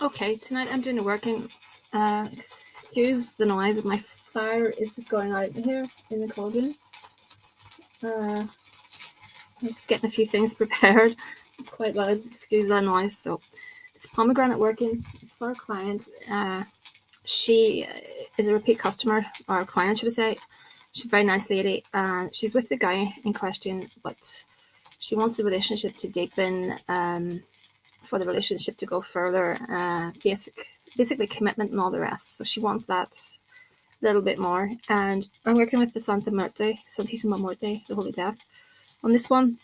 Okay, tonight I'm doing the working. Excuse the noise of my fire is just going out here in the cauldron. I'm just getting a few things prepared. It's quite loud, excuse that noise. So it's pomegranate working. It's for a client. She is a repeat customer, or a client, should I say. She's a very nice lady, and she's with the guy in question, but she wants the relationship to deepen, for the relationship to go further, basically commitment and all the rest. So she wants that little bit more. And I'm working with the Santissima Morte, the Holy Death, on this one.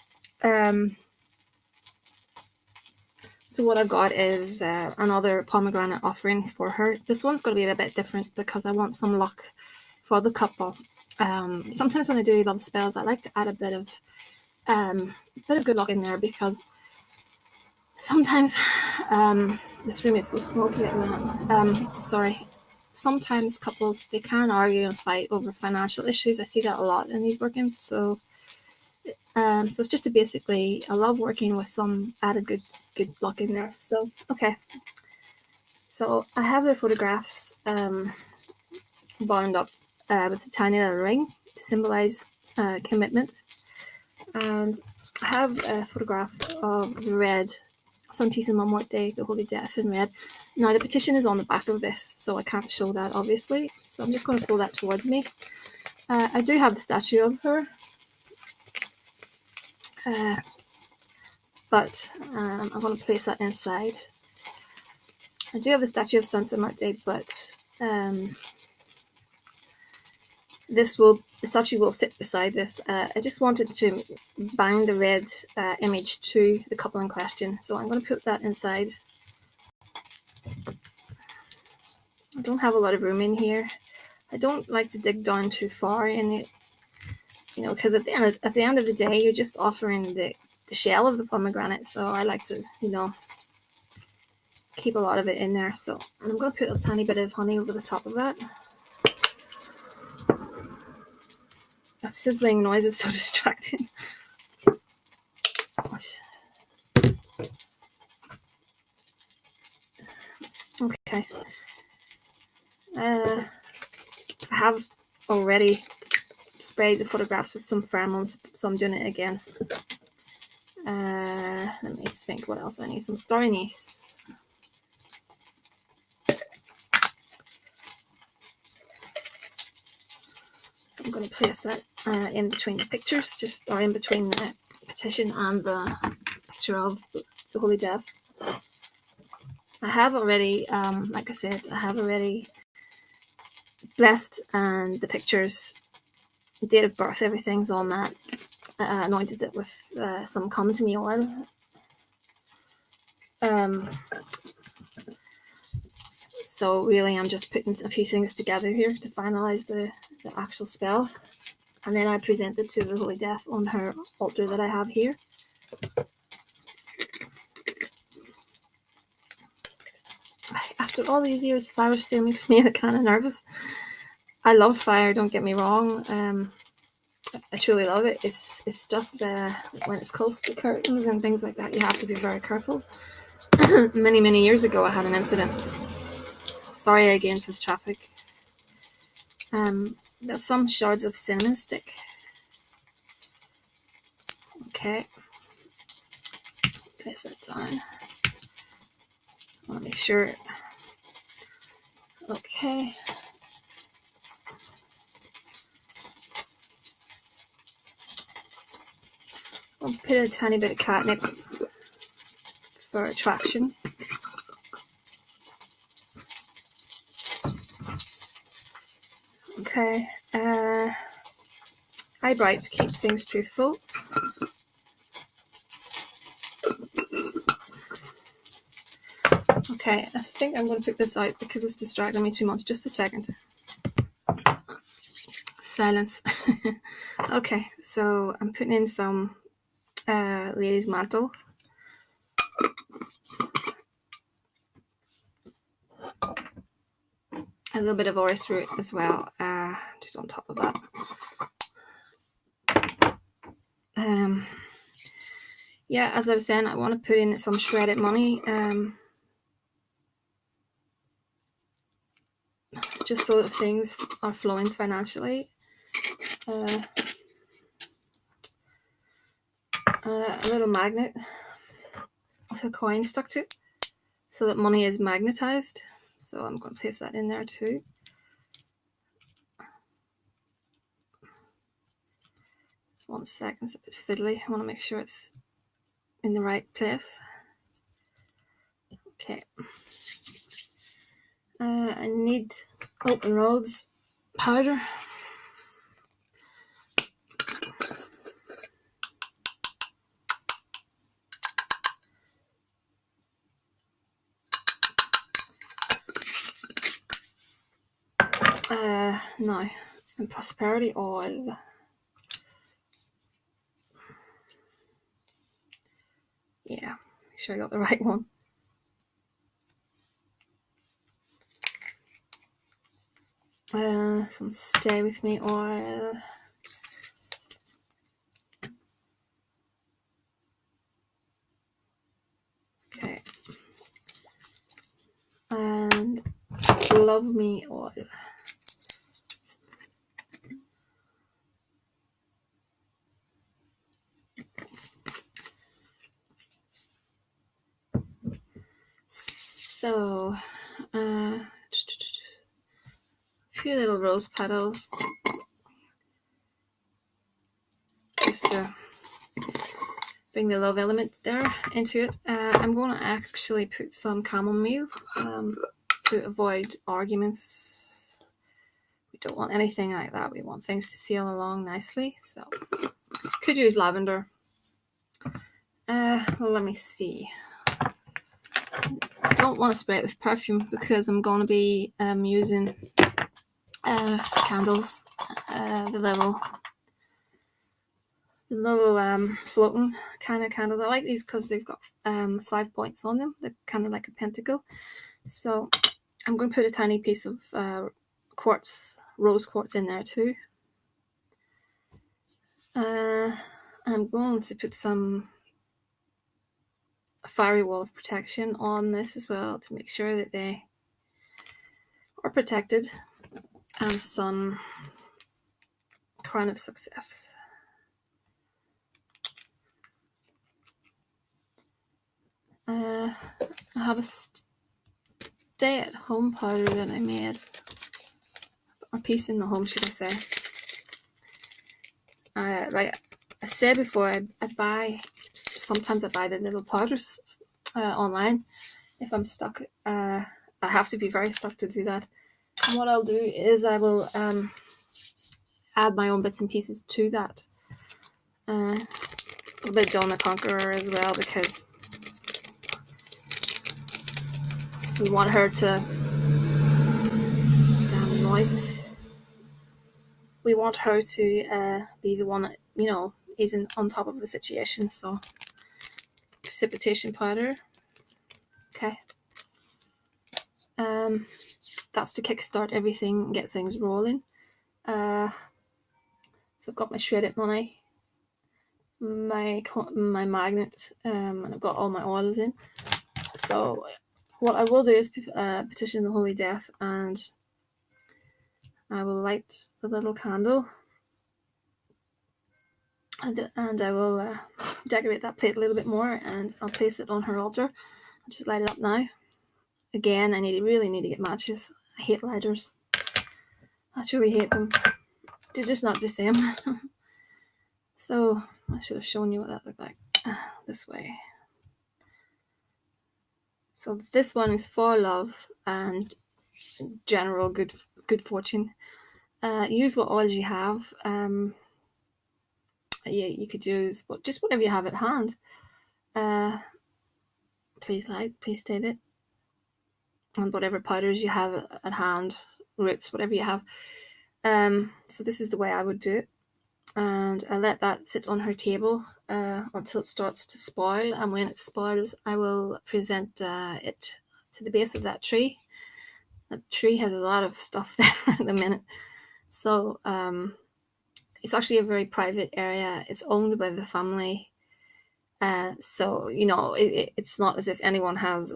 So what I've got is another pomegranate offering for her. This one's going to be a bit different because I want some luck for the couple. Sometimes when I do love spells, I like to add a bit of good luck in there, because sometimes this room is so smoky at the minute. Sometimes couples, they can argue and fight over financial issues. I see that a lot in these workings. So it's just basically, I love working with some added good luck in there. So okay, so I have their photographs bound up with a tiny little ring to symbolize commitment, and I have a photograph of the red Santissima Morte, the Holy Death, in red. Now the petition is on the back of this, so I can't show that obviously. So I'm just going to pull that towards me. I do have the statue of her. But I'm going to place that inside. I do have the statue of Santa Marte, but the statue will sit beside this. I just wanted to bind the red image to the couple in question, so I'm going to put that inside. I don't have a lot of room in here. I don't like to dig down too far in it, because at the end of the day, you're just offering the shell of the pomegranate. So I like to, keep a lot of it in there. So I'm going to put a tiny bit of honey over the top of that. That sizzling noise is so distracting. Okay. I have already sprayed the photographs with some pheromones, so I'm doing it again. Let me think what else I need. Some star anise. So I'm going to place that in between the pictures, or in between the petition and the picture of the Holy Death. I have already, like I said, blessed, and the pictures, date of birth, everything's on that. Anointed it with some come to me oil. So really I'm just putting a few things together here to finalize the actual spell, and then I present it to the Holy Death on her altar that I have here. After all these years, fire still makes me kind of nervous. I love fire, don't get me wrong. I truly love it. It's just when it's close to curtains and things like that, you have to be very careful. Many years ago, I had an incident. Sorry again for the traffic. There's some shards of cinnamon stick. Okay. Place that down. I want to make sure. Okay. I'll put a tiny bit of catnip for attraction. Okay. Eye bright to keep things truthful. Okay, I think I'm going to put this out because it's distracting me too much. Just a second. Silence. Okay, so I'm putting in some lady's mantle. A little bit of orris root as well, just on top of that. Yeah, as I was saying, I want to put in some shredded money. just so that things are flowing financially. A little magnet with a coin stuck to it so that money is magnetized. So I'm going to place that in there too. One second, it's a bit fiddly. I want to make sure it's in the right place. Okay. I need Open Roads powder. No, and Prosperity Oil. Yeah, make sure I got the right one. Some Stay With Me oil. Okay. And Love Me oil. So, a few little rose petals, just to bring the love element there into it. I'm going to actually put some chamomile to avoid arguments. We don't want anything like that. We want things to sail along nicely. So, could use lavender. Well, let me see. I don't want to spray it with perfume because I'm going to be using candles, the little floating kind of candles. I like these because they've got 5 points on them. They're kind of like a pentacle. So I'm going to put a tiny piece of rose quartz in there too. I'm going to put some fiery wall of protection on this as well to make sure that they are protected, and some Crown of Success. I have a stay-at-home powder that I made, or piece in the home, should I say. Like I said before, sometimes I buy the little powders online. If I'm stuck, I have to be very stuck to do that. And what I'll do is I will add my own bits and pieces to that. A bit Joan the Conqueror as well, because we want her to... Damn the noise. We want her to be the one that, is on top of the situation. So, precipitation powder. Okay. That's to kickstart everything and get things rolling. So I've got my shredded money, my magnet, and I've got all my oils in. So what I will do is petition the Holy Death, and I will light the little candle, and I will decorate that plate a little bit more, and I'll place it on her altar. I'll just light it up now. Again, I really need to get matches. I hate lighters. I truly hate them. They're just not the same. So I should have shown you what that looked like. This way. So this one is for love and general good fortune. Use what oils you have. You could use just whatever you have at hand. Please light, please save it. And whatever powders you have at hand, roots, whatever you have. So this is the way I would do it. And I let that sit on her table until it starts to spoil. And when it spoils, I will present it to the base of that tree. That tree has a lot of stuff there at the minute. So it's actually a very private area. It's owned by the family. So, it's not as if anyone has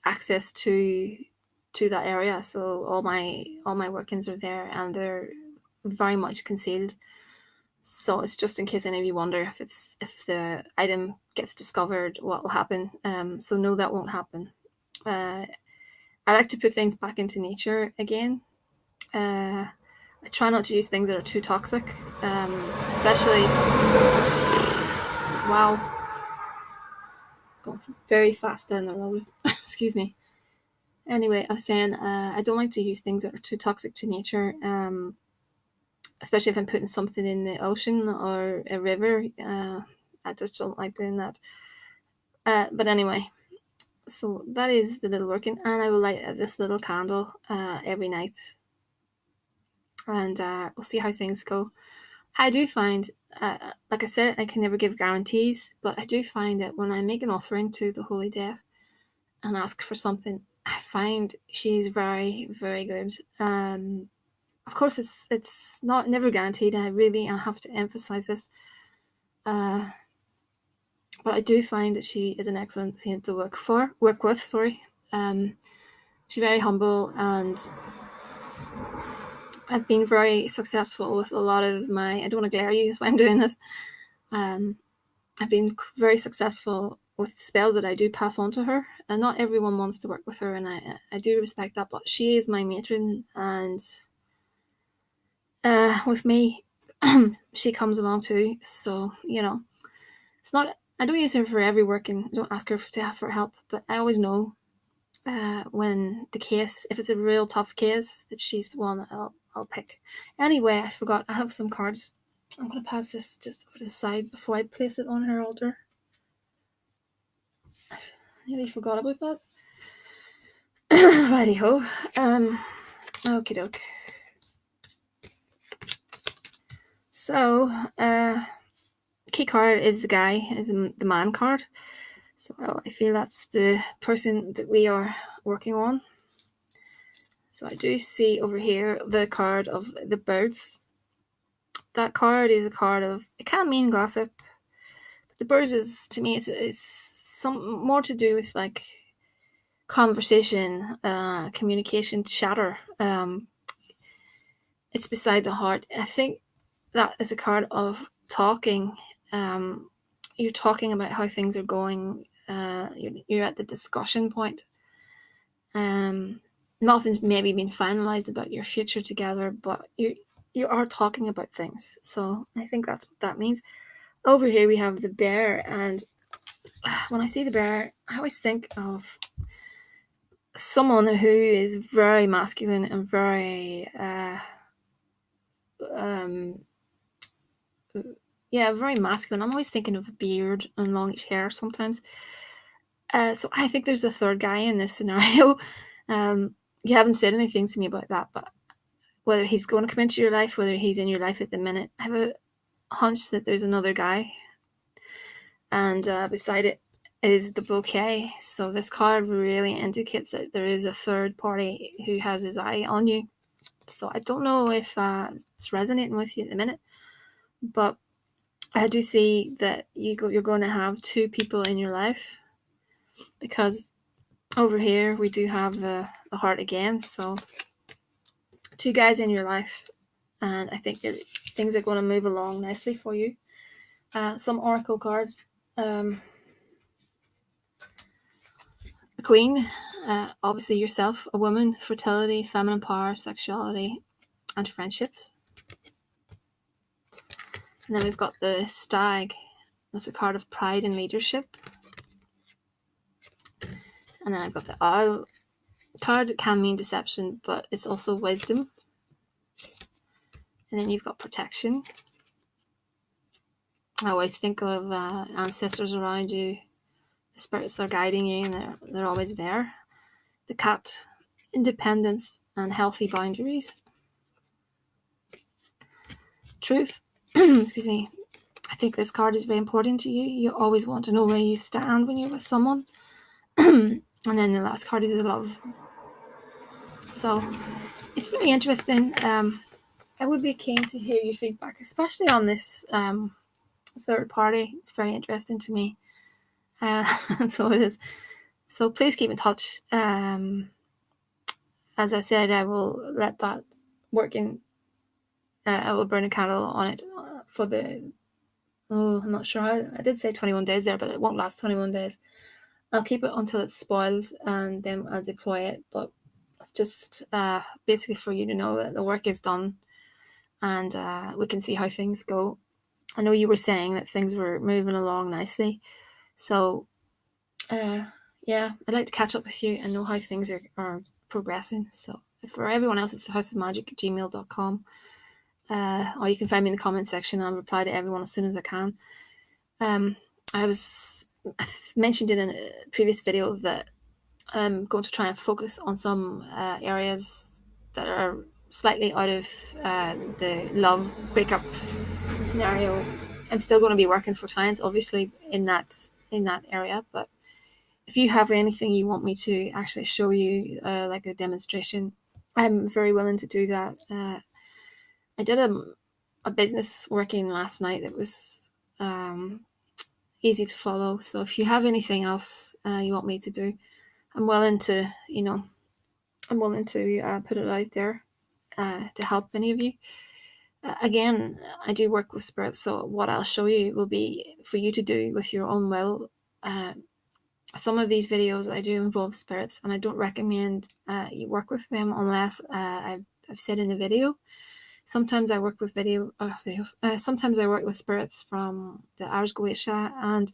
access to to that area, so all my workings are there, and they're very much concealed. So it's just in case any of you wonder if the item gets discovered, what will happen. So no, that won't happen. I like to put things back into nature again. I try not to use things that are too toxic, especially. Wow, going very fast down the road. Excuse me. Anyway, I was saying I don't like to use things that are too toxic to nature, especially if I'm putting something in the ocean or a river. I just don't like doing that. But anyway, so that is the little working, and I will light this little candle every night, and we'll see how things go. I do find, like I said, I can never give guarantees, but I do find that when I make an offering to the Holy Death and ask for something, I find she's very, very good. Of course, it's not never guaranteed. I have to emphasize this. But I do find that she is an excellent saint to work with. Sorry, she's very humble, and I've been very successful with a lot of my. I don't want to glare at you, that's why I'm doing this. I've been very successful with spells that I do pass on to her, and not everyone wants to work with her, and I do respect that. But she is my matron, and with me, she comes along too. So it's not. I don't use her for every work, and don't ask her for help. But I always know when the case, if it's a real tough case, that she's the one that I'll pick. Anyway, I forgot. I have some cards. I'm going to pass this just over to the side before I place it on her altar. I nearly forgot about that. Righty ho. Okie doke. So, key card is the man card. So I feel that's the person that we are working on. So I do see over here the card of the birds. That card is a card of, it can mean gossip, but the birds is, to me, it's some more to do with like conversation, communication, chatter. It's beside the heart. I think that is a card of talking. You're talking about how things are going. You're at the discussion point. Nothing's maybe been finalized about your future together, but you are talking about things. So I think that's what that means. Over here we have the bear, and when I see the bear, I always think of someone who is very masculine and very very masculine. I'm always thinking of a beard and longish hair sometimes. So I think there's a third guy in this scenario. You haven't said anything to me about that, but whether he's going to come into your life, whether he's in your life at the minute, I have a hunch that there's another guy. And beside it is the bouquet. So this card really indicates that there is a third party who has his eye on you. So I don't know if it's resonating with you at the minute, but I do see that you're going to have two people in your life, because over here we do have the heart again. So two guys in your life, and I think that things are going to move along nicely for you. Some oracle cards. The Queen, obviously yourself, a woman, fertility, feminine power, sexuality, and friendships. And then we've got the Stag. That's a card of pride and leadership. And then I've got the Owl card. It can mean deception, but it's also wisdom. And then you've got protection. I always think of ancestors around you. The spirits are guiding you, and they're always there. The Cat, independence and healthy boundaries. Truth. Excuse me. I think this card is very important to you. You always want to know where you stand when you're with someone. And then the last card is love. So it's very interesting. I would be keen to hear your feedback, especially on this third party. It's very interesting to me. So it is. So please keep in touch. as I said, I will let that work in. I will burn a candle on it for the. Oh, I'm not sure. I did say 21 days there, but it won't last 21 days. I'll keep it until it spoils, and then I'll deploy it. But it's just basically for you to know that the work is done, and we can see how things go. I know you were saying that things were moving along nicely, so yeah, I'd like to catch up with you and know how things are progressing. So for everyone else, it's thehouseofmagick@gmail.com. Or you can find me in the comment section. I'll reply to everyone as soon as I can. I mentioned in a previous video that I'm going to try and focus on some areas that are slightly out of the love breakup scenario. I'm still going to be working for clients, obviously, in that area. But if you have anything you want me to actually show you, like a demonstration, I'm very willing to do that. I did a business working last night that was easy to follow. So if you have anything else you want me to do, I'm willing to, put it out there to help any of you. Again, I do work with spirits, so what I'll show you will be for you to do with your own will. Some of these videos I do involve spirits, and I don't recommend you work with them unless I've said in the video. Sometimes I work with videos. Sometimes I work with spirits from the Irish Goetia, and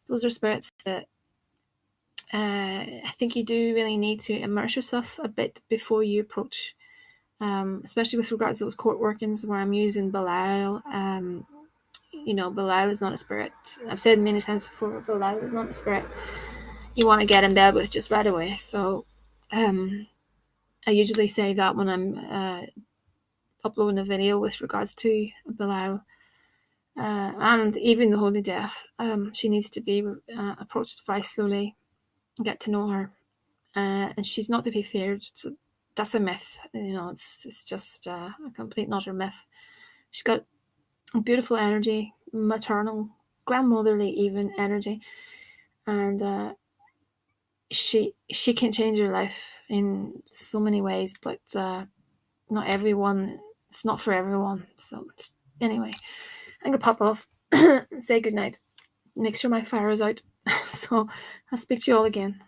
those are spirits that I think you do really need to immerse yourself a bit before you approach, especially with regards to those court workings where I'm using Belial. Belial is not a spirit. I've said many times before, Belial is not a spirit you want to get in bed with just right away. So I usually say that when I'm uploading a video with regards to Belial. And even the Holy Death, she needs to be approached very slowly, get to know her. And she's not to be feared. So that's a myth. It's just a complete and utter myth. She's got a beautiful energy, maternal, grandmotherly even energy, and she can change your life in so many ways. But not everyone. It's not for everyone. So anyway, I'm gonna pop off. Say goodnight. Make sure my fire is out. So I'll speak to you all again.